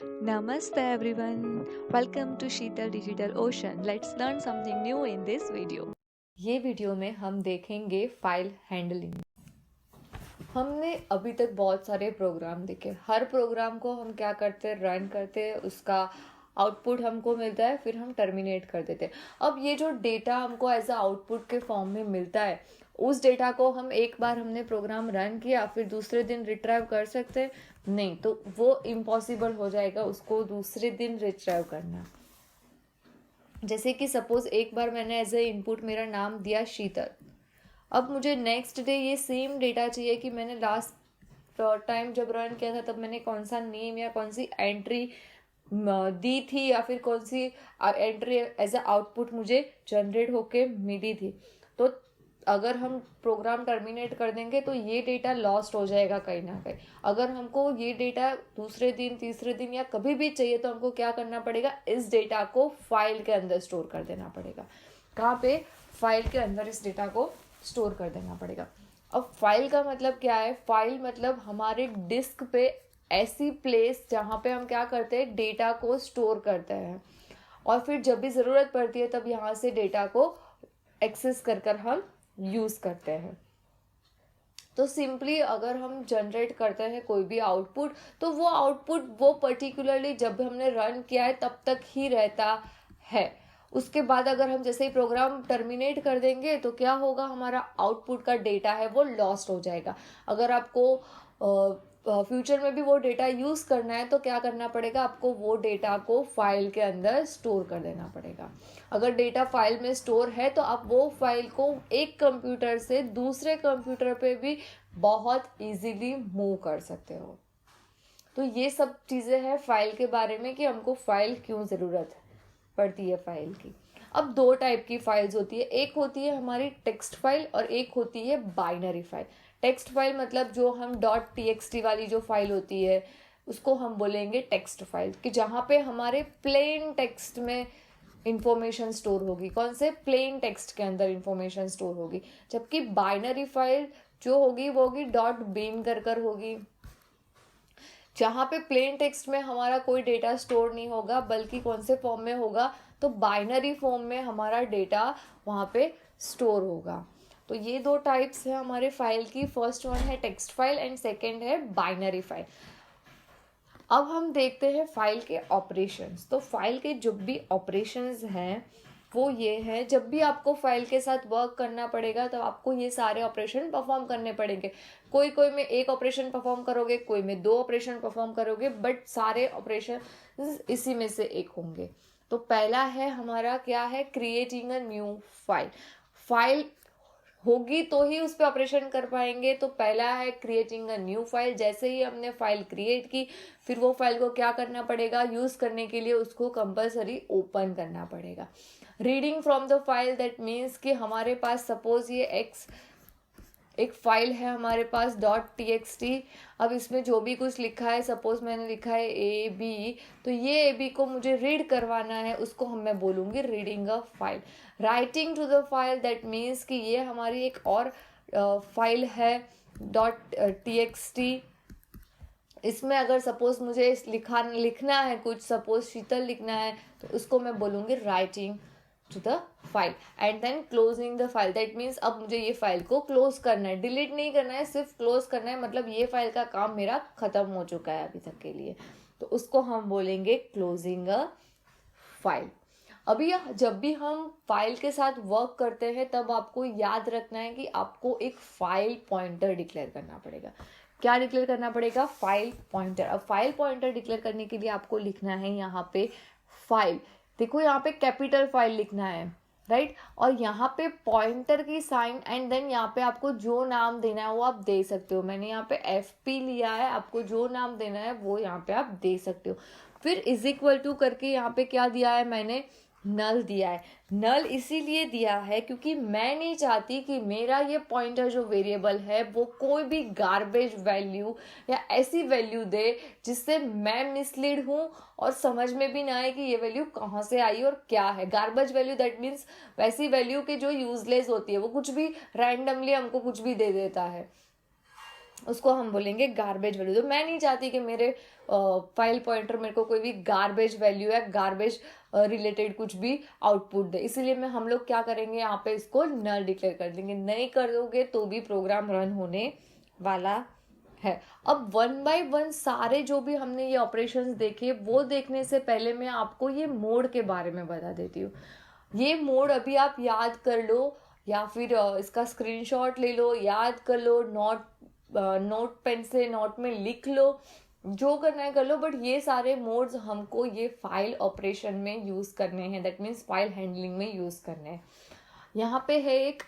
Namaste everyone. Welcome to Sheetal Digital Ocean. Let's learn something new in this video. ये video में हम देखेंगे file handling. हमने अभी तक बहुत सारे प्रोग्राम देखे। हर प्रोग्राम को हम क्या करते हैं, रन करते हैं, उसका आउटपुट हमको मिलता है, फिर हम टर्मिनेट कर देते हैं। अब ये जो डेटा हमको एज अ आउटपुट के फॉर्म में मिलता है, उस डेटा को हम एक बार हमने प्रोग्राम रन किया फिर दूसरे दिन रिट्राइव कर सकते हैं? नहीं, तो वो इम्पॉसिबल हो जाएगा उसको दूसरे दिन रिट्राइव करना। जैसे कि सपोज एक बार मैंने एज ए इनपुट मेरा नाम दिया शीतल। अब मुझे नेक्स्ट डे ये सेम डेटा चाहिए कि मैंने लास्ट टाइम जब रन किया था तब मैंने कौन सा नेम या कौन सी एंट्री दी थी या फिर कौन सी एंट्री एज अ आउटपुट मुझे जनरेट होके मिली थी। तो अगर हम प्रोग्राम टर्मिनेट कर देंगे तो ये डेटा लॉस्ट हो जाएगा कहीं ना कहीं। अगर हमको ये डेटा दूसरे दिन, तीसरे दिन या कभी भी चाहिए तो हमको क्या करना पड़ेगा, इस डेटा को फाइल के अंदर स्टोर कर देना पड़ेगा। कहाँ पे? फाइल के अंदर इस डेटा को स्टोर कर देना पड़ेगा। अब फाइल का मतलब क्या है? फाइल मतलब हमारे डिस्क पे ऐसी प्लेस जहाँ पे हम क्या करते हैं, डेटा को स्टोर करते हैं और फिर जब भी ज़रूरत पड़ती है तब यहाँ से डेटा को एक्सेस कर हम यूज़ करते हैं। तो सिंपली अगर हम जनरेट करते हैं कोई भी आउटपुट, तो वो आउटपुट वो पर्टिकुलरली जब हमने रन किया है तब तक ही रहता है। उसके बाद अगर हम जैसे ही प्रोग्राम टर्मिनेट कर देंगे तो क्या होगा, हमारा आउटपुट का डेटा है वो लॉस्ट हो जाएगा। अगर आपको फ्यूचर में भी वो डेटा यूज़ करना है तो क्या करना पड़ेगा, आपको वो डेटा को फाइल के अंदर स्टोर कर देना पड़ेगा। अगर डेटा फाइल में स्टोर है तो आप वो फाइल को एक कंप्यूटर से दूसरे कंप्यूटर पे भी बहुत इजीली मूव कर सकते हो। तो ये सब चीज़ें हैं फाइल के बारे में कि हमको फाइल क्यों ज़रूरत पड़ती है फाइल की। अब दो टाइप की फाइल्स होती है, एक होती है हमारी टेक्स्ट फाइल और एक होती है बाइनरी फाइल। टेक्स्ट फाइल मतलब जो हम .txt वाली जो फाइल होती है उसको हम बोलेंगे टेक्स्ट फाइल, कि जहाँ पे हमारे प्लेन टेक्स्ट में इंफॉर्मेशन स्टोर होगी। कौन से? प्लेन टेक्स्ट के अंदर इंफॉर्मेशन स्टोर होगी। जबकि बाइनरी फाइल जो होगी वो होगी .bin कर होगी, जहाँ पे प्लेन टेक्स्ट में हमारा कोई डेटा स्टोर नहीं होगा, बल्कि कौन से फॉर्म में होगा, तो बाइनरी फॉर्म में हमारा डेटा वहाँ पे स्टोर होगा। तो ये दो टाइप्स है हमारे फाइल की। फर्स्ट वन है टेक्स्ट फाइल एंड सेकेंड है बाइनरी फाइल। अब हम देखते हैं फाइल के ऑपरेशंस। तो फाइल के जो भी ऑपरेशंस हैं वो ये है, जब भी आपको फाइल के साथ वर्क करना पड़ेगा तो आपको ये सारे ऑपरेशन परफॉर्म करने पड़ेंगे। कोई में एक ऑपरेशन परफॉर्म करोगे, कोई में दो ऑपरेशन परफॉर्म करोगे, बट सारे ऑपरेशन इसी में से एक होंगे। तो पहला है हमारा क्या है, creating a new file. File होगी तो ही उस पर ऑपरेशन कर पाएंगे। तो पहला है क्रिएटिंग अ न्यू फाइल। जैसे ही हमने फाइल क्रिएट की फिर वो फाइल को क्या करना पड़ेगा, यूज़ करने के लिए उसको कंपलसरी ओपन करना पड़ेगा। Reading from the file, that means कि हमारे पास सपोज ये एक फाइल है हमारे पास .txt। अब इसमें जो भी कुछ लिखा है, सपोज मैंने लिखा है AB, तो ये AB को मुझे रीड करवाना है, उसको मैं बोलूँगी reading a file. Writing to the file, that means कि ये हमारी एक और फाइल है .txt। इसमें अगर सपोज मुझे लिखना है कुछ, सपोज शीतल लिखना है, तो उसको मैं बोलूँगी writing to the file and then closing the file. That means अब मुझे ये फाइल को क्लोज करना है, डिलीट नहीं करना है, सिर्फ क्लोज करना है। मतलब ये फाइल का काम मेरा खत्म हो चुका है अभी तक के लिए, तो उसको हम बोलेंगे क्लोजिंग अ फाइल। अभी जब भी हम फाइल के साथ वर्क करते हैं तब आपको याद रखना है कि आपको एक फाइल पॉइंटर डिक्लेयर करना पड़ेगा। क्या डिक्लेयर करना पड़ेगा? File pointer. अब फाइल पॉइंटर डिक्लेयर करने के लिए आपको लिखना है यहाँ पे फाइल। देखो यहाँ पे कैपिटल फाइल लिखना है, राइट। और यहाँ पे पॉइंटर की साइन एंड देन यहाँ पे आपको जो नाम देना है वो आप दे सकते हो। मैंने यहाँ पे FP लिया है, आपको जो नाम देना है वो यहाँ पे आप दे सकते हो। फिर इज इक्वल टू करके यहाँ पे क्या दिया है, मैंने नल दिया है। नल इसीलिए दिया है क्योंकि मैं नहीं चाहती कि मेरा ये पॉइंटर जो वेरिएबल है वो कोई भी गार्बेज वैल्यू या ऐसी वैल्यू दे जिससे मैं मिसलीड हूँ और समझ में भी ना आए कि ये वैल्यू कहाँ से आई और क्या है। गार्बेज वैल्यू दैट मीन्स वैसी वैल्यू के जो यूजलेस होती है, वो कुछ भी रैंडमली हमको कुछ भी दे देता है। उसको हम बोलेंगे गार्बेज वैल्यू। तो मैं नहीं चाहती कि मेरे फाइल पॉइंटर मेरे को कोई भी गार्बेज वैल्यू या गार्बेज रिलेटेड कुछ भी आउटपुट दे, इसीलिए हम लोग क्या करेंगे, यहाँ पे इसको नल डिक्लेयर कर देंगे। नहीं कर दोगे तो भी प्रोग्राम रन होने वाला है। अब वन बाय वन सारे जो भी हमने ये ऑपरेशंस देखे वो देखने से पहले मैं आपको ये मोड के बारे में बता देती हूँ। ये मोड अभी आप याद कर लो या फिर इसका स्क्रीनशॉट ले लो, याद कर लो, नोट पेन से नोट में लिख लो, जो करना है कर लो, बट ये सारे मोड्स हमको ये फाइल ऑपरेशन में यूज करने हैं, दैट मीन्स फाइल हैंडलिंग में यूज करने हैं। यहाँ पे है एक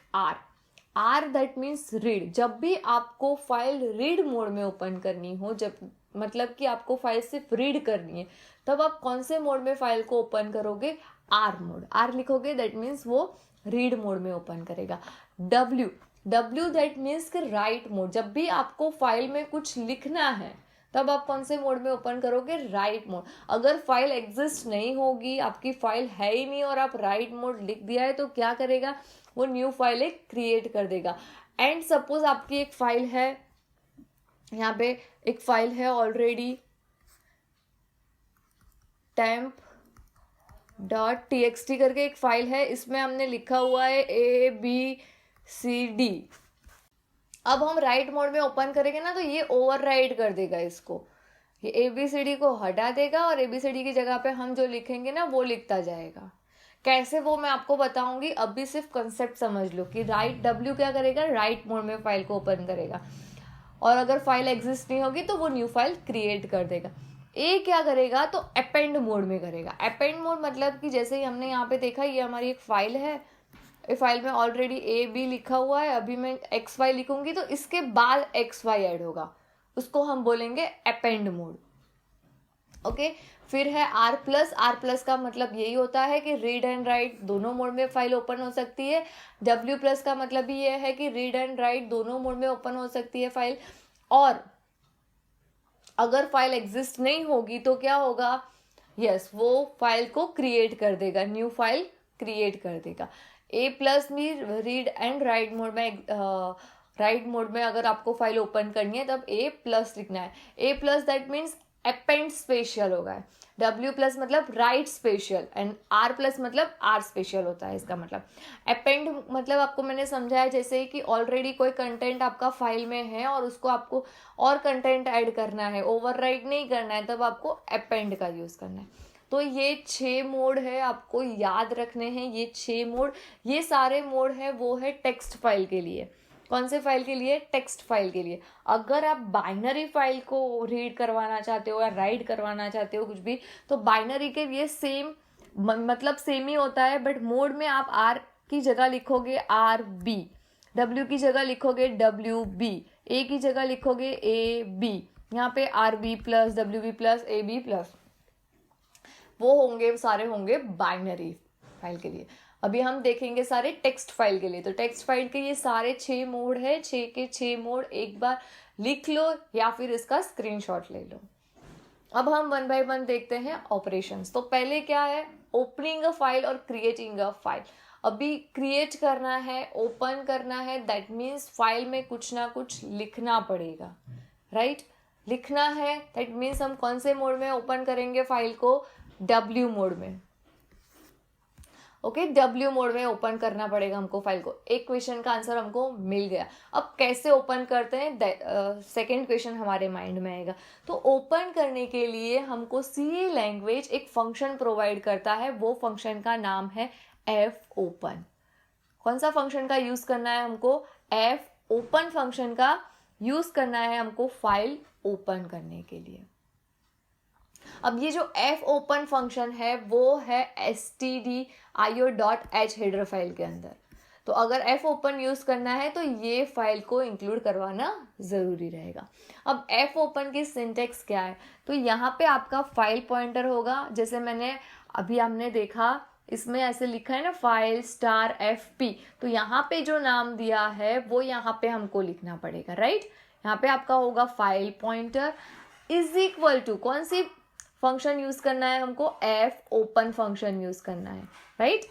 आर दैट मीन्स रीड। जब भी आपको फाइल रीड मोड में ओपन करनी हो, जब मतलब कि आपको फाइल सिर्फ रीड करनी है, तब आप कौन से मोड में फाइल को ओपन करोगे, आर मोड। आर लिखोगे दैट मीन्स वो रीड मोड में ओपन करेगा। डब्ल्यू दैट मीन्स कि राइट मोड। जब भी आपको फाइल में कुछ लिखना है तब आप कौन से मोड में ओपन करोगे, राइट मोड। अगर फाइल एग्जिस्ट नहीं होगी, आपकी फाइल है ही नहीं और आप राइट मोड लिख दिया है, तो क्या करेगा, वो न्यू फाइल एक क्रिएट कर देगा। एंड सपोज आपकी एक फाइल है, यहाँ पे एक फाइल है ऑलरेडी temp.txt करके एक फाइल है, इसमें हमने लिखा हुआ है ABCD। अब हम राइट मोड में ओपन करेंगे ना, तो ये ओवरराइड कर देगा इसको, ये ABCD को हटा देगा और ABCD की जगह पे हम जो लिखेंगे ना वो लिखता जाएगा। कैसे वो मैं आपको बताऊंगी, अभी सिर्फ कंसेप्ट समझ लो कि डब्ल्यू क्या करेगा, राइट मोड में फाइल को ओपन करेगा, और अगर फाइल एग्जिस्ट नहीं होगी तो वो न्यू फाइल क्रिएट कर देगा। ए क्या करेगा, तो अपेंड मोड में करेगा। अपेंड मोड मतलब कि जैसे ही हमने यहाँ पे देखा, ये हमारी एक फाइल है, इस फाइल में ऑलरेडी AB लिखा हुआ है, अभी मैं XY लिखूंगी तो इसके बाद XY ऐड होगा, उसको हम बोलेंगे अपेंड मोड। ओके, फिर है R प्लस का मतलब यही होता है कि रीड एंड राइट दोनों मोड में फाइल ओपन हो सकती है। W+ का मतलब भी ये है कि रीड एंड राइट दोनों मोड में ओपन हो सकती है फाइल। और अगर फाइल एग्जिस्ट नहीं होगी तो क्या होगा, यस, वो फाइल को क्रिएट कर देगा, न्यू फाइल क्रिएट कर देगा। A+ में रीड एंड राइट मोड में, राइट मोड में अगर आपको फाइल ओपन करनी है तब A+ लिखना है। A+ that means append special होगा। W+ मतलब राइट स्पेशल, एंड R+ मतलब R स्पेशल होता है इसका मतलब। अपेंड मतलब आपको मैंने समझाया जैसे कि ऑलरेडी कोई कंटेंट आपका फाइल में है और उसको आपको और कंटेंट ऐड करना है, ओवरराइट नहीं करना है, तब आपको अपेंड का यूज करना है। तो ये 6 मोड है, आपको याद रखने हैं ये 6 मोड। ये सारे मोड है वो है टेक्स्ट फाइल के लिए। कौन से फाइल के लिए, टेक्स्ट फाइल के लिए। अगर आप बाइनरी फाइल को रीड करवाना चाहते हो या राइट करवाना चाहते हो कुछ भी, तो बाइनरी के लिए सेम मतलब सेम ही होता है, बट मोड में आप R की जगह लिखोगे RB, W की जगह लिखोगे WB, A की जगह लिखोगे AB, यहाँ पे RB+, WB+, AB+, वो होंगे सारे होंगे बाइनरी फाइल के लिए। अभी हम देखेंगे सारे टेक्स्ट फाइल के लिए। तो टेक्स्ट फाइल के ये सारे 6 मोड है, 6 के 6 मोड एक बार लिख लो या फिर इसका स्क्रीनशॉट ले लो। अब हम वन बाय वन देखते हैं ऑपरेशंस। तो पहले क्या है, ओपनिंग अ फाइल और क्रिएटिंग अ फाइल। अभी क्रिएट करना है, ओपन करना है, दैट मीन्स फाइल में कुछ ना कुछ लिखना पड़ेगा, राइट? लिखना है दैट मीन्स हम कौन से मोड में ओपन करेंगे फाइल को, W मोड में। ओके, W मोड में ओपन करना पड़ेगा हमको फाइल को। एक क्वेश्चन का आंसर हमको मिल गया। अब कैसे ओपन करते हैं, सेकेंड क्वेश्चन हमारे माइंड में आएगा। तो ओपन करने के लिए हमको C लैंग्वेज एक फंक्शन प्रोवाइड करता है, वो फंक्शन का नाम है fopen। कौन सा फंक्शन का यूज करना है हमको, fopen फंक्शन का यूज करना है हमको फाइल ओपन करने के लिए। अब ये जो fopen फंक्शन है वो है stdio.h हेडर फाइल के अंदर। तो अगर fopen यूज करना है तो ये फाइल को इंक्लूड करवाना जरूरी रहेगा। अब fopen की सिंटेक्स क्या है, तो यहाँ पे आपका फाइल पॉइंटर होगा, जैसे मैंने अभी हमने देखा इसमें ऐसे लिखा है ना फाइल *fp, तो यहाँ पे जो नाम दिया है वो यहाँ पे हमको लिखना पड़ेगा, राइट? यहाँ पे आपका होगा file pointer is equal to, कौन सी फंक्शन यूज करना है हमको, fopen फंक्शन यूज करना है, right?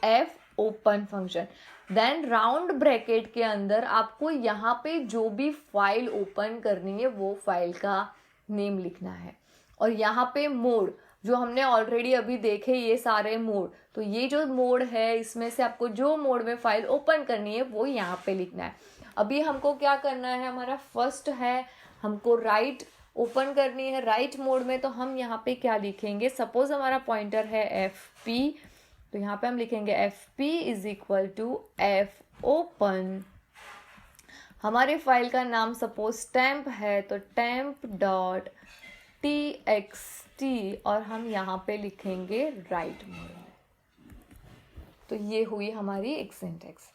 Open function, then round bracket के अंदर आपको यहाँ पे जो भी फाइल ओपन करनी है वो फाइल का नेम लिखना है। और यहाँ पे मोड जो हमने ऑलरेडी अभी देखे ये सारे मोड, तो ये जो मोड है इसमें से आपको जो मोड में फाइल ओपन करनी है वो यहाँ पे लिखना है। अभी हमको क्या करना है, हमारा फर्स्ट है हमको राइट ओपन करनी है राइट मोड में, तो हम यहाँ पे क्या लिखेंगे, सपोज हमारा पॉइंटर है FP, तो यहाँ पे हम लिखेंगे FP is equal to F open. हमारे फाइल का नाम सपोज टेम्प है तो टेम्प डॉट txt और हम यहाँ पे लिखेंगे राइट मोड में। तो ये हुई हमारी एक सिंटेक्स।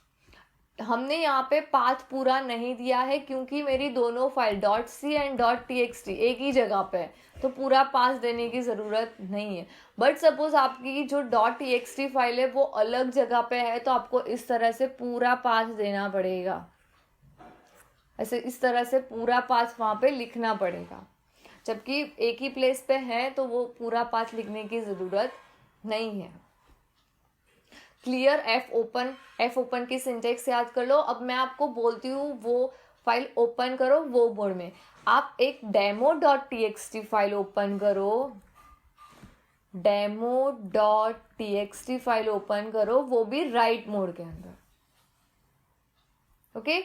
हमने यहाँ पे पाथ पूरा नहीं दिया है क्योंकि मेरी दोनों फाइल .c एंड .txt एक ही जगह पे है, तो पूरा पाथ देने की ज़रूरत नहीं है। बट सपोज आपकी जो .txt फाइल है वो अलग जगह पे है, तो आपको इस तरह से पूरा पाथ देना पड़ेगा, ऐसे इस तरह से पूरा पाथ वहाँ पे लिखना पड़ेगा। जबकि एक ही प्लेस पे है तो वो पूरा पाथ लिखने की ज़रूरत नहीं है। क्लियर। एफ ओपन की सिंटेक्स याद कर लो। अब मैं आपको बोलती हूँ वो फाइल ओपन करो वो मोड में, आप एक demo.txt फाइल ओपन करो, demo.txt फाइल ओपन करो, वो भी राइट मोड के अंदर। ओके,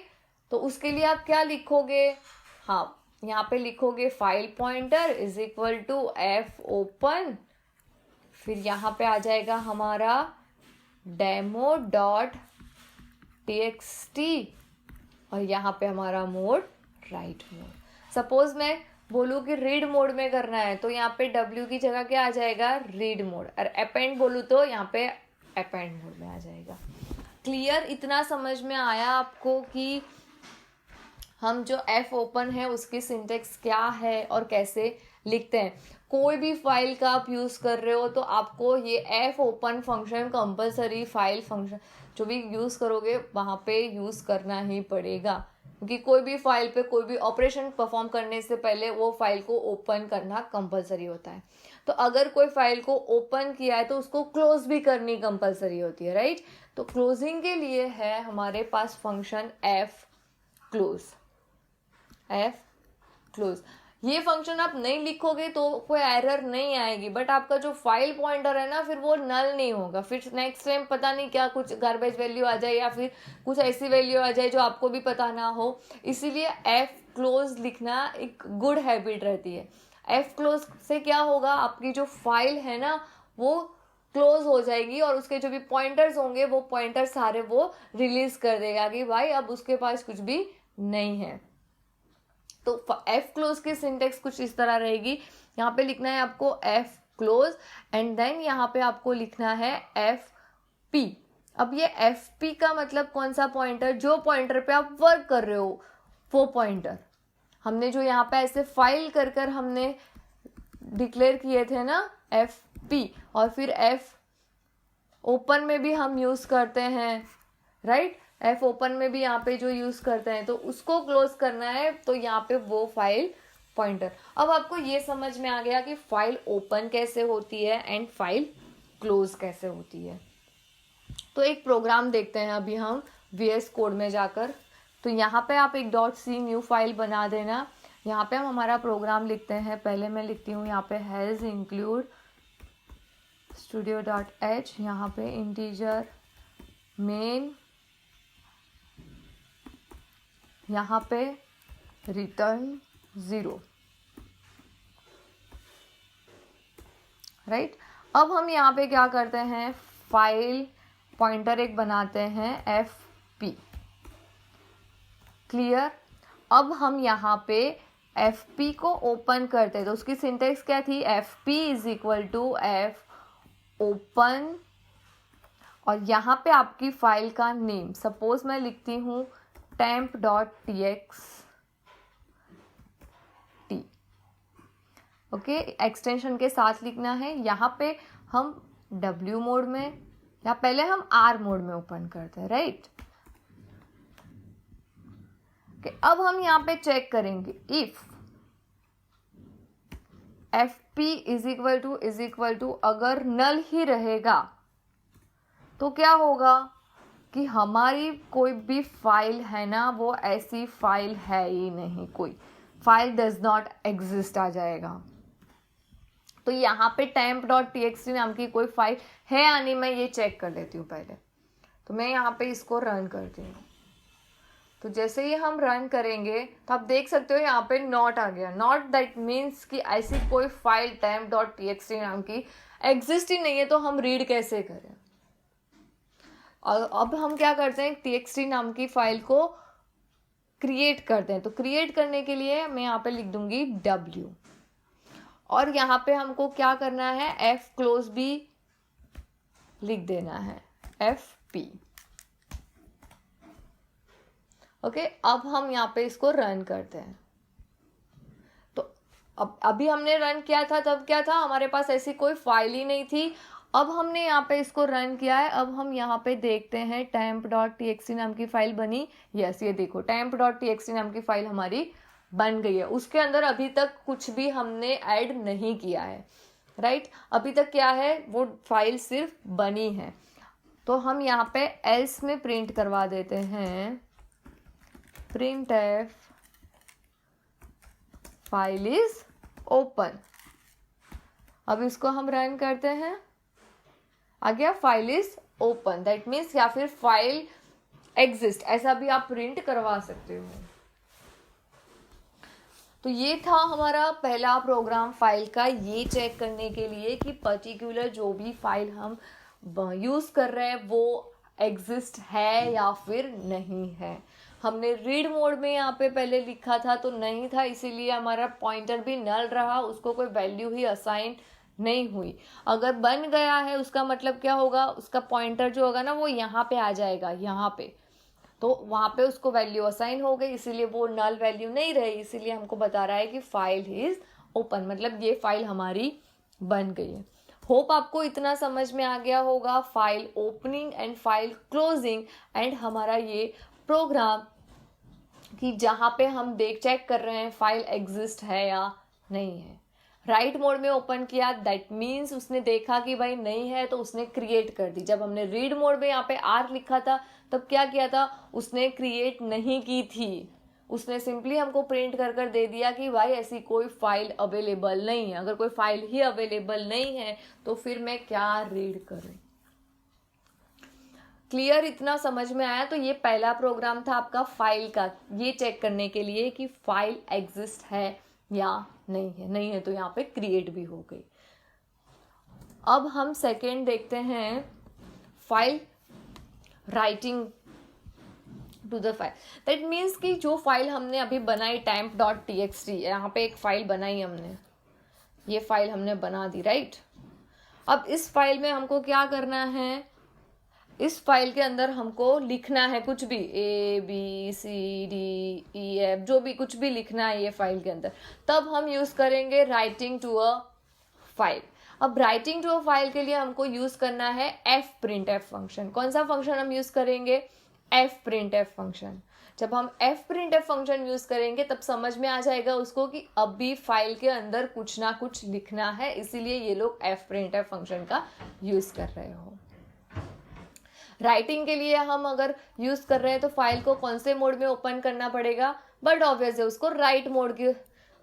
तो उसके लिए आप क्या लिखोगे, हाँ यहाँ पे लिखोगे file pointer is equal to F open, फिर यहाँ पे आ जाएगा हमारा demo.txt और यहाँ पे हमारा मोड राइट मोड। सपोज मैं बोलूँ कि रीड मोड में करना है तो यहाँ पे W की जगह क्या आ जाएगा, रीड मोड, और अपेंड बोलूँ तो यहाँ पे अपेंड मोड में आ जाएगा। क्लियर। इतना समझ में आया आपको कि हम जो एफ ओपन है उसकी सिंटेक्स क्या है और कैसे लिखते हैं। कोई भी फाइल का आप यूज़ कर रहे हो तो आपको ये F open function compulsory file function जो भी यूज़ करोगे वहाँ पे यूज़ करना ही पड़ेगा, क्योंकि कोई भी फाइल पे कोई भी ऑपरेशन परफॉर्म करने से पहले वो फाइल को ओपन करना कंपलसरी होता है। तो अगर कोई फाइल को ओपन किया है तो उसको क्लोज भी करनी कंपलसरी होती है, राइट। तो क्लोजिंग के लिए है हमारे पास फंक्शन एफ क्लोज। ये फंक्शन आप नहीं लिखोगे तो कोई एरर नहीं आएगी, बट आपका जो फाइल पॉइंटर है ना फिर वो नल नहीं होगा, फिर नेक्स्ट टाइम पता नहीं क्या कुछ गार्बेज वैल्यू आ जाए या फिर कुछ ऐसी वैल्यू आ जाए जो आपको भी पता ना हो। इसीलिए एफ क्लोज लिखना एक गुड हैबिट रहती है। एफ क्लोज से क्या होगा, आपकी जो फाइल है ना वो क्लोज हो जाएगी और उसके जो भी पॉइंटर्स होंगे वो पॉइंटर सारे वो रिलीज कर देगा कि भाई अब उसके पास कुछ भी नहीं है। तो एफ क्लोज की सिंटेक्स कुछ इस तरह रहेगी। यहाँ पे लिखना है आपको एफ क्लोज एंड देन यहाँ पे आपको लिखना है एफ पी। अब ये एफ पी का मतलब कौन सा पॉइंटर, जो पॉइंटर पे आप वर्क कर रहे हो वो पॉइंटर। हमने जो यहाँ पे ऐसे फाइल कर कर हमने डिक्लेयर किए थे ना एफ पी, और फिर एफ ओपन में भी हम यूज करते हैं, राइट। एफ ओपन में भी यहाँ पे जो यूज करते हैं तो उसको क्लोज करना है, तो यहाँ पे वो फाइल पॉइंटर। अब आपको ये समझ में आ गया कि फाइल ओपन कैसे होती है एंड फाइल क्लोज कैसे होती है। तो एक प्रोग्राम देखते हैं अभी हम VS कोड में जाकर। तो यहाँ पे आप एक .c न्यू फाइल बना देना। यहाँ पे हम हमारा प्रोग्राम लिखते हैं। पहले मैं लिखती हूँ यहाँ पे हैज इंक्लूड studio.h, यहाँ पे इंटीजर मेन, यहाँ पे रिटर्न 0, राइट। अब हम यहाँ पे क्या करते हैं, फाइल पॉइंटर एक बनाते हैं fp। क्लियर। अब हम यहाँ पे fp को ओपन करते हैं तो उसकी सिंटेक्स क्या थी, fp is equal to f open, और यहाँ पे आपकी फाइल का नेम सपोज मैं लिखती हूँ temp.txt। ओके, एक्सटेंशन के साथ लिखना है। यहाँ पे हम W मोड में या पहले हम R मोड में ओपन करते हैं, राइट। अब हम यहाँ पे चेक करेंगे if fp is equal to अगर नल ही रहेगा तो क्या होगा कि हमारी कोई भी फाइल है ना, वो ऐसी फाइल है ही नहीं, कोई फाइल डज नॉट एग्जिस्ट आ जाएगा। तो यहाँ पे temp.txt नाम की कोई फाइल है या नहीं, मैं ये चेक कर लेती हूँ पहले। तो मैं यहाँ पे इसको रन करती हूँ। तो जैसे ही हम रन करेंगे तो आप देख सकते हो यहाँ पे नॉट आ गया। नॉट दैट मीन्स कि ऐसी कोई फाइल temp.txt नाम की एग्जिस्ट ही नहीं है, तो हम रीड कैसे करें। और अब हम क्या करते हैं, txt नाम की फाइल को क्रिएट करते हैं। तो क्रिएट करने के लिए मैं यहाँ पे लिख दूंगी w, और यहाँ पे हमको क्या करना है, f क्लोज भी लिख देना है, fp। ओके, अब हम यहाँ पे इसको रन करते हैं। तो अब अभी हमने रन किया था, तब क्या था, हमारे पास ऐसी कोई फाइल ही नहीं थी। अब हमने यहाँ पे इसको रन किया है। अब हम यहाँ पे देखते हैं temp.txt नाम की फाइल बनी। यस, ये देखो temp.txt नाम की फाइल हमारी बन गई है। उसके अंदर अभी तक कुछ भी हमने ऐड नहीं किया है, राइट। अभी तक क्या है, वो फाइल सिर्फ बनी है। तो हम यहाँ पे एल्स में प्रिंट करवा देते हैं printf फाइल इज ओपन। अब इसको हम रन करते हैं, आ गया file is open. That means या फिर फाइल एग्जिस्ट, ऐसा भी आप प्रिंट करवा सकते हो। तो ये था हमारा पहला प्रोग्राम फाइल का, ये चेक करने के लिए कि पर्टिकुलर जो भी फाइल हम यूज कर रहे हैं वो एग्जिस्ट है या फिर नहीं है। हमने रीड मोड में यहाँ पे पहले लिखा था तो नहीं था, इसीलिए हमारा पॉइंटर भी नल रहा, उसको कोई वैल्यू ही असाइन नहीं हुई। अगर बन गया है उसका मतलब क्या होगा, उसका पॉइंटर जो होगा ना वो यहाँ पे आ जाएगा, यहाँ पे। तो वहाँ पे उसको वैल्यू असाइन हो गई, इसीलिए वो नल वैल्यू नहीं रही, इसीलिए हमको बता रहा है कि फाइल इज ओपन, मतलब ये फाइल हमारी बन गई है। होप आपको इतना समझ में आ गया होगा, file opening and file closing and हमारा ये प्रोग्राम कि जहाँ पे हम चेक कर रहे हैं फाइल एग्जिस्ट है या नहीं है। राइट मोड में ओपन किया, दैट मीन्स उसने देखा कि भाई नहीं है तो उसने क्रिएट कर दी। जब हमने रीड मोड में यहाँ पे आर लिखा था तब क्या किया था, उसने क्रिएट नहीं की थी, उसने सिंपली हमको प्रिंट कर दे दिया कि भाई ऐसी कोई फाइल अवेलेबल नहीं है। अगर कोई फाइल ही अवेलेबल नहीं है तो फिर मैं क्या रीड करूं। क्लियर, इतना समझ में आया। तो ये पहला प्रोग्राम था आपका फाइल का, ये चेक करने के लिए कि फाइल एग्जिस्ट है या नहीं है। नहीं है तो यहाँ पे क्रिएट भी हो गई। अब हम सेकेंड देखते हैं, file writing to the file. That means कि जो फाइल हमने अभी बनाई temp.txt, यहाँ पे एक फाइल बनाई हमने, ये फाइल हमने बना दी, राइट। अब इस फाइल में हमको क्या करना है, इस फाइल के अंदर हमको लिखना है कुछ भी, ABCDEF, जो भी कुछ भी लिखना है ये फाइल के अंदर। तब हम यूज करेंगे राइटिंग टू अ फाइल। अब राइटिंग टू अ फाइल के लिए हमको यूज करना है fprintf फंक्शन। कौन सा फंक्शन हम यूज करेंगे, fprintf फंक्शन। जब हम fprintf फंक्शन यूज करेंगे तब समझ में आ जाएगा उसको कि अभी फाइल के अंदर कुछ ना कुछ लिखना है, इसीलिए ये लोग fprintf फंक्शन का यूज कर रहे हो। राइटिंग के लिए हम अगर यूज कर रहे हैं तो फाइल को कौन से मोड में ओपन करना पड़ेगा, बट ऑब्वियस है उसको राइट मोड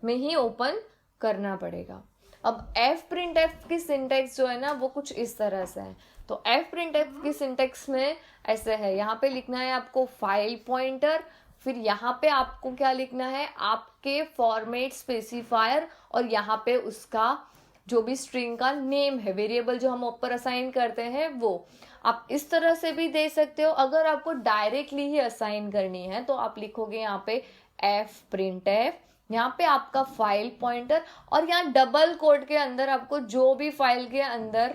में ही ओपन करना पड़ेगा। अब fprintf की सिंटेक्स जो है ना वो कुछ इस तरह से है। तो fprintf की सिंटेक्स में ऐसे है, यहाँ पे लिखना है आपको फाइल पॉइंटर, फिर यहाँ पे आपको क्या लिखना है, आपके फॉर्मेट स्पेसिफायर, और यहाँ पे उसका जो भी स्ट्रिंग का नेम है, वेरिएबल जो हम ऊपर असाइन करते हैं वो। आप इस तरह से भी दे सकते हो। अगर आपको डायरेक्टली ही असाइन करनी है तो आप लिखोगे यहाँ पे fprintf, यहाँ पे आपका फाइल पॉइंटर, और यहाँ डबल कोट के अंदर आपको जो भी फाइल के अंदर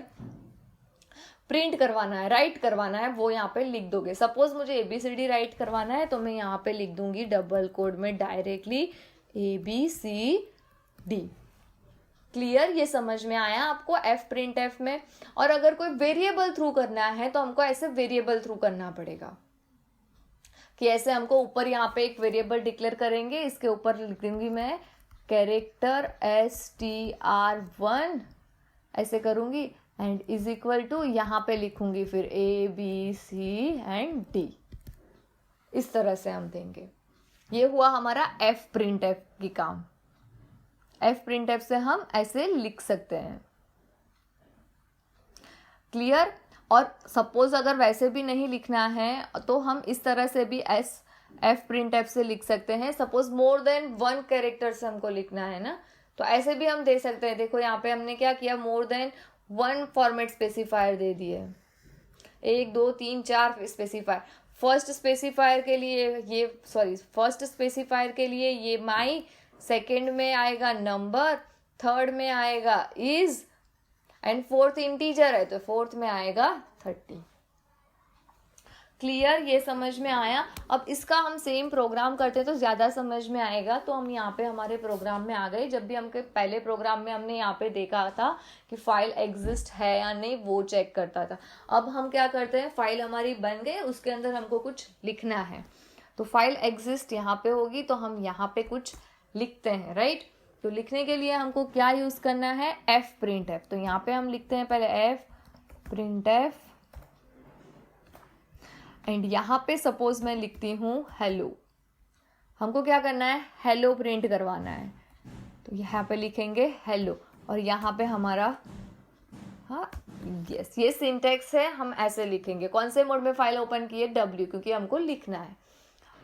प्रिंट करवाना है, राइट करवाना है, वो यहाँ पे लिख दोगे। सपोज मुझे ABCD राइट करवाना है तो मैं यहाँ पे लिख दूंगी डबल कोड में डायरेक्टली ABCD। क्लियर, ये समझ में आया आपको fprintf में। और अगर कोई वेरिएबल थ्रू करना है तो हमको ऐसे वेरिएबल थ्रू करना पड़ेगा कि ऐसे हमको ऊपर यहाँ पे एक वेरिएबल डिक्लेयर करेंगे, इसके ऊपर लिख दूंगी मैं कैरेक्टर str1, ऐसे करूंगी, एंड इज इक्वल टू यहाँ पे लिखूंगी फिर ABC एंड D। इस तरह से हम देंगे। ये हुआ हमारा F प्रिंट एफ की काम। F प्रिंट एफ से हम ऐसे लिख सकते हैं। क्लियर। और सपोज अगर वैसे भी नहीं लिखना है तो हम इस तरह से भी F प्रिंट एफ से लिख सकते हैं। सपोज मोर देन 1 कैरेक्टर से हमको लिखना है ना, तो ऐसे भी हम दे सकते हैं। देखो यहाँ पे हमने क्या किया, मोर देन 1 फॉर्मेट स्पेसिफायर दे दिए, 1 2 3 4 स्पेसिफायर। फर्स्ट स्पेसिफायर के लिए ये माई, सेकेंड में आएगा नंबर, थर्ड में आएगा इज, एंड फोर्थ इंटीजर है तो फोर्थ में आएगा 30। क्लियर, ये समझ में आया। अब इसका हम सेम प्रोग्राम करते हैं तो ज़्यादा समझ में आएगा। तो हम यहाँ पे हमारे प्रोग्राम में आ गए। जब भी हमके पहले प्रोग्राम में हमने यहाँ पे देखा था कि फाइल एग्जिस्ट है या नहीं, वो चेक करता था। अब हम क्या करते हैं, फाइल हमारी बन गई, उसके अंदर हमको कुछ लिखना है। तो फाइल एग्जिस्ट यहाँ पे होगी तो हम यहाँ पे कुछ लिखते हैं, राइट। तो लिखने के लिए हमको क्या यूज़ करना है, एफ प्रिंट एफ। तो यहाँ पे हम लिखते हैं पहले एफ प्रिंट एफ, एंड यहाँ पे सपोज मैं लिखती हूँ हेलो। हमको क्या करना है, हेलो प्रिंट करवाना है। तो यहाँ पे लिखेंगे हेलो, और यहाँ पे हमारा हाँ यस, ये सिंटेक्स है। हम ऐसे लिखेंगे। कौन से मोड में फाइल ओपन की है, W, क्योंकि हमको लिखना है।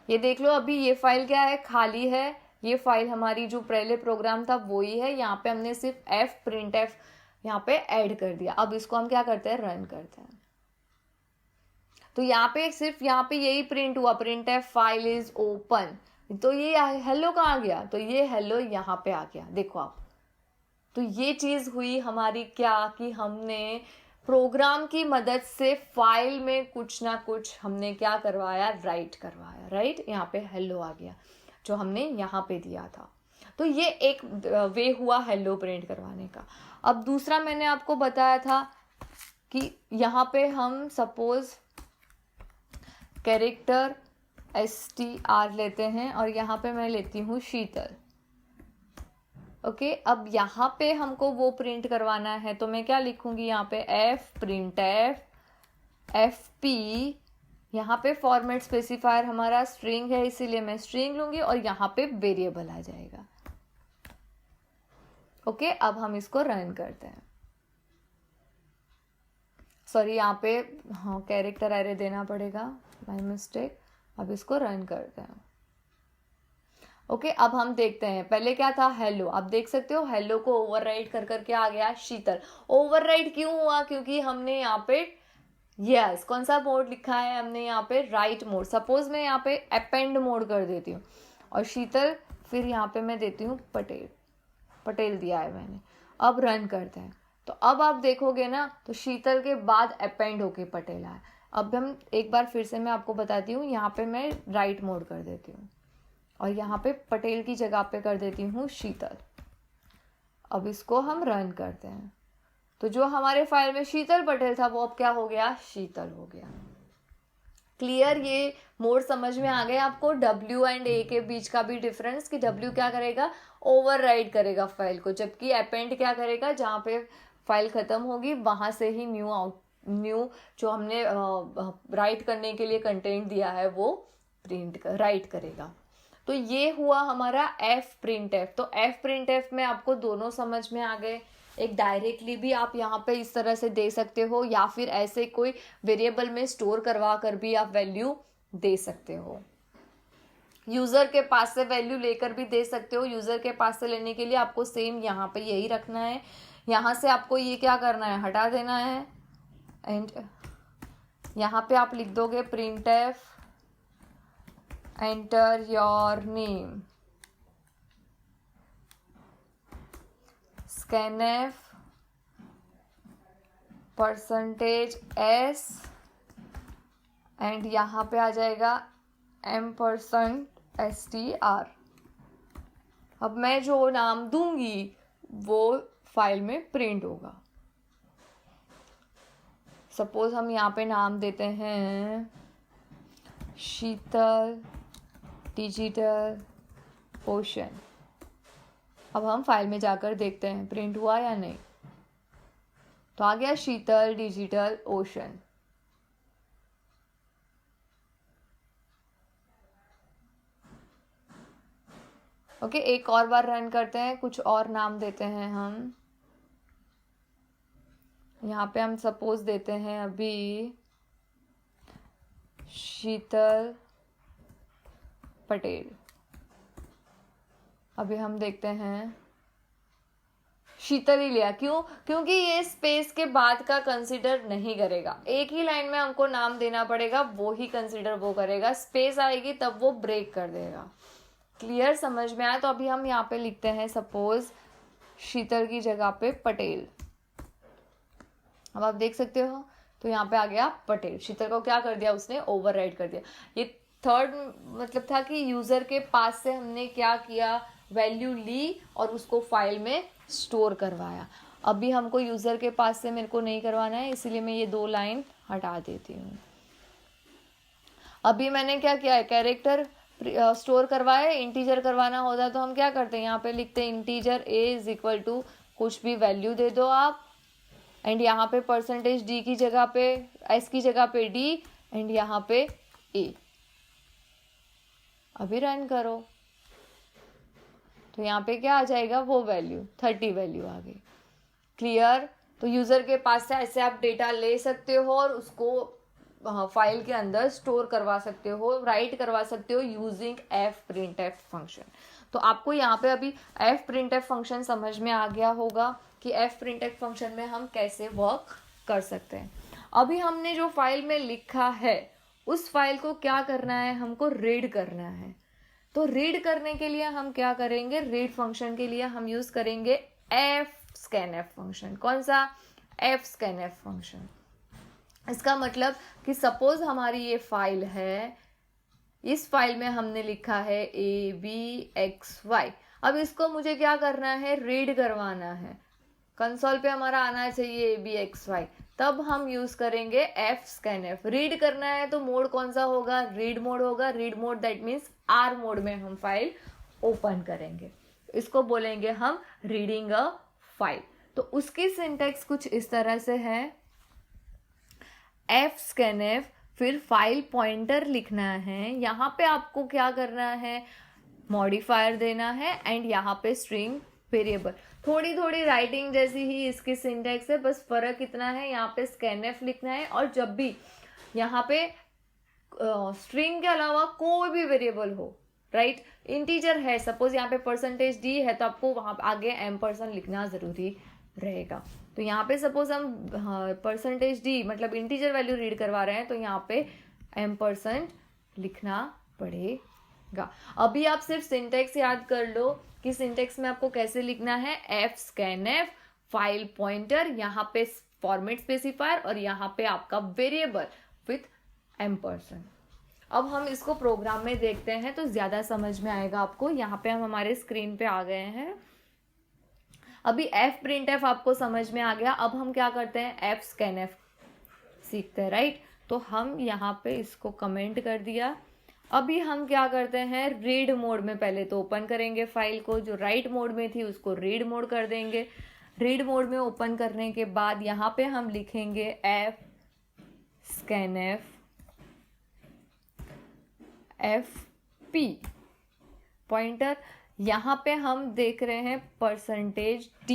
ये देख लो, अभी ये फाइल क्या है, खाली है। ये फाइल हमारी जो पहले प्रोग्राम था वो ही है। यहाँ पे हमने सिर्फ एफ प्रिंट एफ यहाँ पे ऐड कर दिया। अब इसको हम क्या करते हैं, रन करते हैं। तो यहाँ पे सिर्फ यहाँ पे यही प्रिंट हुआ, print F file is open. तो ये हेलो कहाँ गया, तो ये हेलो यहाँ पे आ गया, देखो आप। तो ये चीज हुई हमारी क्या, कि हमने प्रोग्राम की मदद से फाइल में कुछ ना कुछ हमने क्या करवाया, राइट करवाया, राइट। यहाँ पे हेलो आ गया जो हमने यहाँ पे दिया था। तो ये एक वे हुआ हेलो प्रिंट करवाने का। अब दूसरा मैंने आपको बताया था कि यहाँ पे हम सपोज कैरेक्टर STR लेते हैं और यहाँ पे मैं लेती हूँ शीतल। ओके, अब यहाँ पे हमको वो प्रिंट करवाना है तो मैं क्या लिखूंगी, यहाँ पे एफ प्रिंट एफ FP। यहाँ पे फॉर्मेट स्पेसिफायर हमारा स्ट्रिंग है, इसीलिए मैं स्ट्रिंग लूंगी, और यहाँ पे वेरिएबल आ जाएगा। ओके, अब हम इसको रन करते हैं। सॉरी, यहाँ पे हाँ कैरेक्टर एरे देना पड़ेगा, माय मिस्टेक। अब इसको रन करते हैं। ओके, अब हम देखते हैं। पहले क्या था, हेलो। आप देख सकते हो हेलो को ओवरराइड कर करके आ गया शीतल। ओवरराइड क्यों हुआ, क्योंकि हमने यहाँ पे यस कौन सा मोड लिखा है, हमने यहाँ पे राइट मोड। सपोज मैं यहाँ पे अपेंड मोड कर देती हूँ और शीतल, फिर यहाँ पे मैं देती हूँ पटेल दिया है मैंने। अब रन करते हैं। तो अब आप देखोगे ना, तो शीतल के बाद अपेंड होके पटेल आया। अब हम एक बार फिर से मैं आपको बताती हूँ, यहाँ पे मैं राइट मोड कर देती हूँ और यहाँ पे पटेल की जगह पे कर देती हूँ शीतल। अब इसको हम रन करते हैं। तो जो हमारे फाइल में शीतल पटेल था वो अब क्या हो गया, शीतल हो गया। क्लियर, ये मोड समझ में आ गया आपको। W एंड A के बीच का भी डिफरेंस, कि W क्या करेगा, ओवरराइड करेगा फाइल को, जबकि अपेंड क्या करेगा, जहाँ पे फाइल खत्म होगी वहां से ही न्यू जो हमने राइट करने के लिए कंटेंट दिया है वो राइट करेगा। तो ये हुआ हमारा एफ प्रिंट एफ। तो एफ प्रिंट एफ में आपको दोनों समझ में आ गए। एक डायरेक्टली भी आप यहाँ पे इस तरह से दे सकते हो, या फिर ऐसे कोई वेरिएबल में स्टोर करवा कर भी आप वैल्यू दे सकते हो। यूजर के पास से वैल्यू लेकर भी दे सकते हो। यूजर के पास से लेने के लिए आपको सेम यहाँ पे यही रखना है। यहाँ से आपको ये क्या करना है, हटा देना है, एंड यहाँ पे आप लिख दोगे print F enter your name, scanf %s, and यहाँ पे आ जाएगा $str। अब मैं जो नाम दूंगी वो फाइल में प्रिंट होगा। सपोज हम यहाँ पे नाम देते हैं शीतल डिजिटल ओशन। अब हम फाइल में जाकर देखते हैं प्रिंट हुआ या नहीं। तो आ गया शीतल डिजिटल ओशन। ओके, एक और बार रन करते हैं, कुछ और नाम देते हैं हम। यहाँ पे हम सपोज देते हैं अभी शीतल पटेल। अभी हम देखते हैं शीतल ही लिया, क्यों? क्योंकि ये स्पेस के बाद का कंसिडर नहीं करेगा, एक ही लाइन में हमको नाम देना पड़ेगा, वो ही कंसिडर वो करेगा, स्पेस आएगी तब वो ब्रेक कर देगा। क्लियर, समझ में आया? तो अभी हम यहाँ पे लिखते हैं सपोज शीतल की जगह पे पटेल। अब आप देख सकते हो, तो यहाँ पे आ गया पटेल। शीतल को क्या कर दिया उसने? ओवरराइड कर दिया। ये थर्ड मतलब था कि यूजर के पास से हमने क्या किया, वैल्यू ली और उसको फाइल में स्टोर करवाया। अभी हमको यूजर के पास से मेरे को नहीं करवाना है, इसीलिए मैं ये 2 लाइन हटा देती हूँ। अभी मैंने क्या किया है, कैरेक्टर स्टोर करवाया, इंटीजर करवाना होता तो हम क्या करते हैं, यहाँ पे लिखते हैं integer a is equal to कुछ भी वैल्यू दे दो आप, एंड यहाँ पे परसेंटेज d की जगह पे s की जगह पे d, एंड यहाँ पे a। अभी रन करो तो यहाँ पे क्या आ जाएगा, वो वैल्यू 30 वैल्यू आ गई। क्लियर? तो यूजर के पास से ऐसे आप डेटा ले सकते हो और उसको फाइल के अंदर स्टोर करवा सकते हो, राइट करवा सकते हो यूजिंग fprintf फंक्शन। तो आपको यहाँ पे अभी fprintf फंक्शन समझ में आ गया होगा कि fprintf फंक्शन में हम कैसे वर्क कर सकते हैं। अभी हमने जो फाइल में लिखा है उस फाइल को क्या करना है, हमको रीड करना है। तो रीड करने के लिए हम क्या करेंगे, रीड फंक्शन के लिए हम यूज करेंगे fscanf फंक्शन। कौन सा? fscanf function. इसका मतलब कि सपोज हमारी ये फाइल है, इस फाइल में हमने लिखा है abxy। अब इसको मुझे क्या करना है, रीड करवाना है। कंसोल पे हमारा आना चाहिए abxy, तब हम यूज करेंगे fscanf। रीड करना है तो मोड कौन सा होगा, रीड मोड होगा। Read mode that means R mode में हम फाइल ओपन करेंगे, इसको बोलेंगे हम रीडिंग अ फाइल। तो उसकी सिंटेक्स कुछ इस तरह से है, fscanf, फिर फाइल पॉइंटर लिखना है, यहाँ पे आपको क्या करना है, मॉडिफायर देना है, एंड यहाँ पे स्ट्रिंग वेरिएबल। थोड़ी थोड़ी राइटिंग जैसी ही इसकी सिंटेक्स है, बस फर्क इतना है, यहाँ पे scanf लिखना है, और जब भी यहाँ पे स्ट्रिंग के अलावा कोई भी वेरिएबल हो, राइट, इंटीजर है, सपोज यहाँ पे परसेंटेज d है, तो आपको वहां आगे एम्परसेंड लिखना जरूरी रहेगा। तो यहाँ पे सपोज हम परसेंटेज d मतलब इंटीजर वैल्यू रीड करवा रहे हैं, तो यहाँ पे एम्परसेंड लिखना पड़ेगा। अभी आप सिर्फ सिंटेक्स याद कर लो कि सिंटेक्स में आपको कैसे लिखना है, fscanf, फाइल पॉइंटर, यहाँ पे फॉर्मेट स्पेसिफायर, और यहाँ पे आपका वेरिएबल विथ एम्परसेंड। अब हम इसको प्रोग्राम में देखते हैं तो ज्यादा समझ में आएगा आपको। यहाँ पे हम हमारे स्क्रीन पे आ गए हैं। अभी fprintf आपको समझ में आ गया। अब हम क्या करते हैं, fscanf सीखते हैं, राइट। तो हम यहाँ पे इसको कमेंट कर दिया। अभी हम क्या करते हैं, रीड मोड में पहले तो ओपन करेंगे फाइल को, जो राइट मोड में थी उसको रीड मोड कर देंगे। रीड मोड में ओपन करने के बाद यहाँ पे हम लिखेंगे fscanf fp पॉइंटर। यहाँ पे हम देख रहे हैं परसेंटेज d,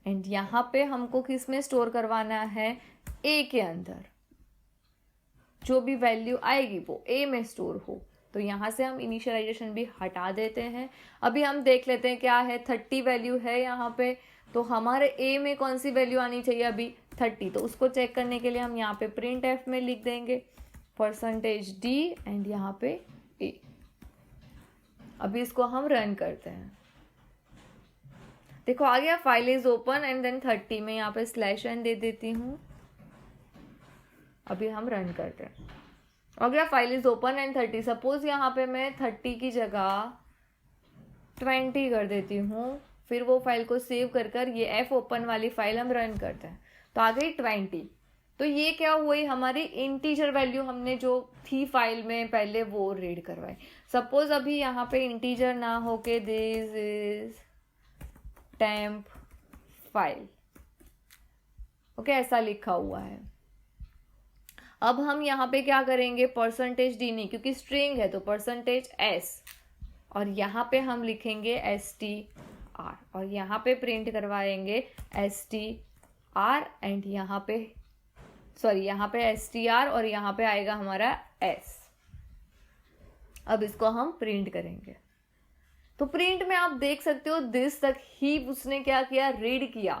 एंड यहाँ पे हमको किस में स्टोर करवाना है, a के अंदर। जो भी वैल्यू आएगी वो a में स्टोर हो। तो यहाँ से हम इनिशियलाइजेशन भी हटा देते हैं। अभी हम देख लेते हैं क्या है, 30 वैल्यू है यहाँ पे, तो हमारे a में कौन सी वैल्यू आनी चाहिए, अभी 30। तो उसको चेक करने के लिए हम यहाँ पे printf में लिख देंगे परसेंटेज d एंड यहाँ पे a। अभी इसको हम रन करते हैं, देखो आ गया, file is open and then 30 में यहाँ पे /n दे देती हूँ। अभी हम रन करते हैं, हो गया, file is open and 30। Suppose यहाँ पे मैं 30 की जगह 20 कर देती हूँ, फिर वो फाइल को सेव कर कर ये f ओपन वाली फाइल हम रन करते हैं, तो आ गई 20। तो ये क्या हुई, हमारी इंटीजर वैल्यू हमने जो थी फाइल में पहले वो रीड करवाई। सपोज अभी यहाँ पे इंटीजर ना होके this is temp file, okay, ऐसा लिखा हुआ है। अब हम यहाँ पे क्या करेंगे, परसेंटेज डी नहीं, क्योंकि स्ट्रिंग है तो परसेंटेज एस, और यहाँ पे हम लिखेंगे एस टी आर, और यहाँ पे प्रिंट करवाएंगे एस टी आर, एंड यहाँ पे यहाँ पे एस टी आर, और यहाँ पे आएगा हमारा एस। अब इसको हम प्रिंट करेंगे, तो प्रिंट में आप देख सकते हो दिस तक ही उसने क्या किया, रीड किया,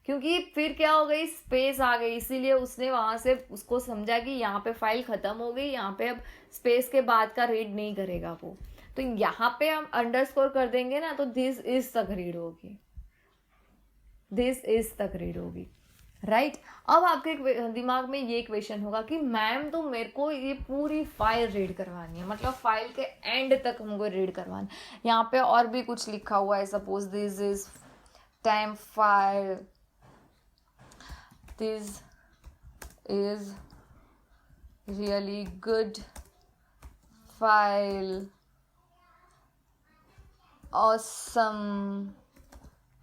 क्योंकि फिर क्या हो गई, स्पेस आ गई, इसीलिए उसने वहां से उसको समझा कि यहाँ पे फाइल खत्म हो गई, यहाँ पे अब स्पेस के बाद का रीड नहीं करेगा वो, तो यहाँ पे हम अंडरस्कोर कर देंगे ना, तो दिस इज तक रीड होगी, दिस इज तक रीड होगी, राइट। अब आपके दिमाग में ये क्वेश्चन होगा कि मैम तो मेरे को ये पूरी फाइल रीड करवानी है, मतलब फाइल के एंड तक हमको रीड करवाना है। यहाँ पे और भी कुछ लिखा हुआ है, suppose this is temp file, this is really good file, awesome,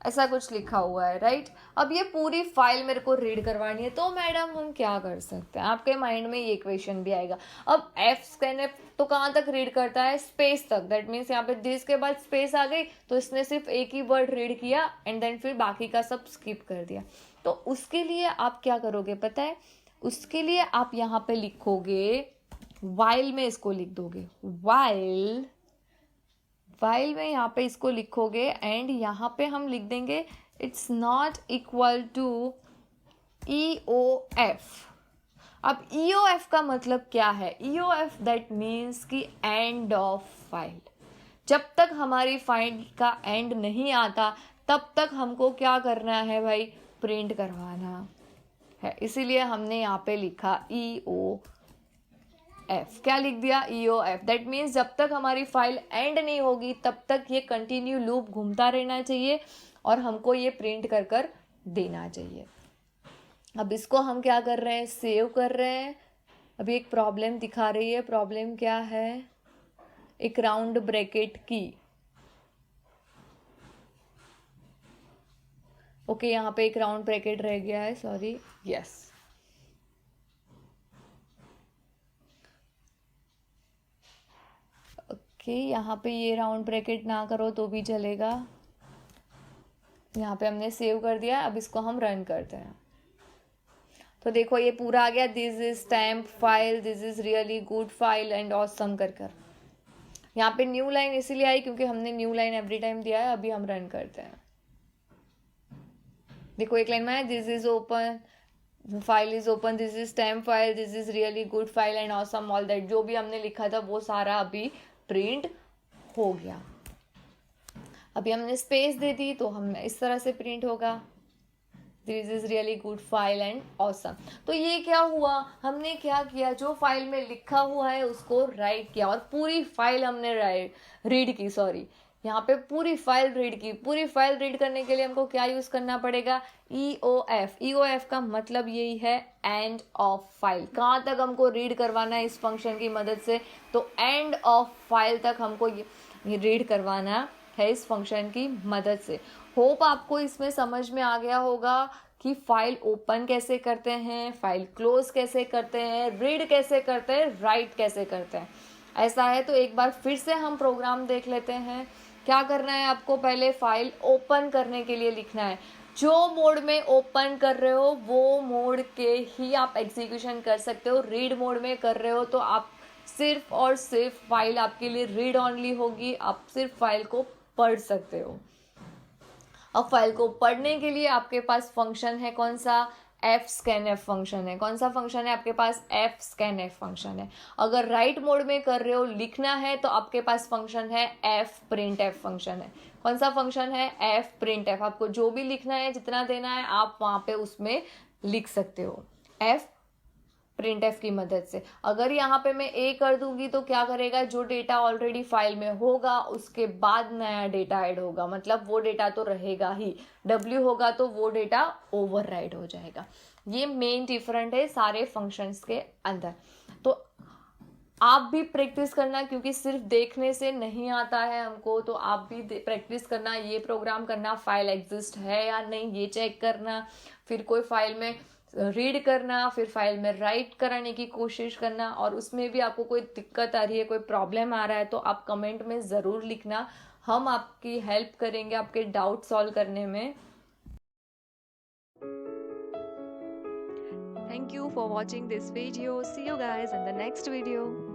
ऐसा कुछ लिखा हुआ है, राइट। अब ये पूरी फाइल मेरे को रीड करवानी है, तो मैडम हम क्या कर सकते हैं, आपके माइंड में ये क्वेश्चन भी आएगा। अब एफ स्कैनएफ तो कहाँ तक रीड करता है, स्पेस तक, दैट मीन्स यहाँ पे दिस के बाद स्पेस आ गई, तो इसने सिर्फ एक ही वर्ड रीड किया एंड देन फिर बाकी का सब स्किप कर दिया। तो उसके लिए आप क्या करोगे पता है, उसके लिए आप यहाँ पे लिखोगे वाइल में, इसको लिख दोगे वाइल, वाइल में यहाँ पे इसको लिखोगे, एंड यहाँ पे हम लिख देंगे it's not equal to E O F. अब ई ओ एफ का मतलब क्या है, E O F that means कि एंड ऑफ फाइल, जब तक हमारी फाइल का एंड नहीं आता तब तक हमको क्या करना है भाई, प्रिंट करवाना है, इसीलिए हमने यहाँ पे लिखा ई ओ एफ। क्या लिख दिया, ई ओ एफ, दैट मीन्स जब तक हमारी फाइल एंड नहीं होगी तब तक ये कंटिन्यू लूप घूमता रहना चाहिए और हमको ये प्रिंट कर कर देना चाहिए। अब इसको हम क्या कर रहे हैं, सेव कर रहे हैं। अभी एक प्रॉब्लम दिखा रही है, प्रॉब्लम क्या है, एक राउंड ब्रैकेट की, ओके यहाँ पे एक राउंड ब्रैकेट रह गया है, सॉरी, यस। ओके यहाँ पे ये राउंड ब्रैकेट ना करो तो भी चलेगा, यहाँ पे हमने सेव कर दिया। अब इसको हम रन करते हैं, तो देखो ये पूरा आ गया, this is temp file, this is really good file and awesome कर कर। यहाँ पे न्यू लाइन इसीलिए आई क्योंकि हमने न्यू लाइन एवरी टाइम दिया है। अभी हम रन करते हैं, देखो एक लाइन में है, this is open, file is open, this is temp file, this is really good file and awesome all that, जो भी हमने लिखा था वो सारा अभी प्रिंट हो गया। अभी हमने स्पेस दे दी तो हम इस तरह से प्रिंट होगा, this is really good file and awesome. तो ये क्या हुआ, हमने क्या किया, जो फाइल में लिखा हुआ है उसको राइट किया और पूरी फाइल हमने रीड की, सॉरी यहाँ पे पूरी फाइल रीड की। पूरी फाइल रीड करने के लिए हमको क्या यूज करना पड़ेगा, ई ओ एफ। ई ओ एफ का मतलब यही है एंड ऑफ फाइल, कहाँ तक हमको रीड करवाना है इस फंक्शन की मदद से, तो एंड ऑफ फाइल तक हमको ये रीड करवाना है इस फंक्शन की मदद से। होप आपको इसमें समझ में आ गया होगा कि फाइल ओपन कैसे करते हैं, फाइल क्लोज कैसे करते हैं, रीड कैसे करते हैं, राइट कैसे करते हैं। ऐसा है तो एक बार फिर से हम प्रोग्राम देख लेते हैं। क्या करना है आपको, पहले फाइल ओपन करने के लिए लिखना है, जो मोड में ओपन कर रहे हो वो मोड के ही आप एग्जीक्यूशन कर सकते हो। रीड मोड में कर रहे हो तो आप सिर्फ और सिर्फ फाइल आपके लिए रीड ऑनली होगी, आप सिर्फ फाइल को पढ़ सकते हो। अब फाइल को पढ़ने के लिए आपके पास फंक्शन है कौन सा, एफ स्कैन एफ फंक्शन है। कौन सा फंक्शन है आपके पास, एफ स्कैन एफ फंक्शन है। अगर राइट मोड में कर रहे हो, लिखना है, तो आपके पास फंक्शन है एफ प्रिंट एफ फंक्शन है। कौन सा फंक्शन है, एफ प्रिंट एफ। आपको जो भी लिखना है, जितना देना है, आप वहाँ पे उसमें लिख सकते हो एफ प्रिंट एफ की मदद से। अगर यहाँ पे मैं ए कर दूंगी तो क्या करेगा, जो डेटा ऑलरेडी फाइल में होगा उसके बाद नया डेटा ऐड होगा, मतलब वो डेटा तो रहेगा ही। डब्ल्यू होगा तो वो डेटा ओवरराइड हो जाएगा। ये मेन डिफरेंट है सारे फंक्शंस के अंदर। तो आप भी प्रैक्टिस करना, क्योंकि सिर्फ देखने से नहीं आता है हमको, तो आप भी प्रैक्टिस करना, ये प्रोग्राम करना, फाइल एग्जिस्ट है या नहीं ये चेक करना। फिर कोई फाइल में रीड करना, फिर फाइल में राइट कराने की कोशिश करना, और उसमें भी आपको कोई दिक्कत आ रही है, कोई प्रॉब्लम आ रहा है, तो आप कमेंट में ज़रूर लिखना। हम आपकी हेल्प करेंगे आपके डाउट सॉल्व करने में। Thank you for watching this video. See you guys in the next video.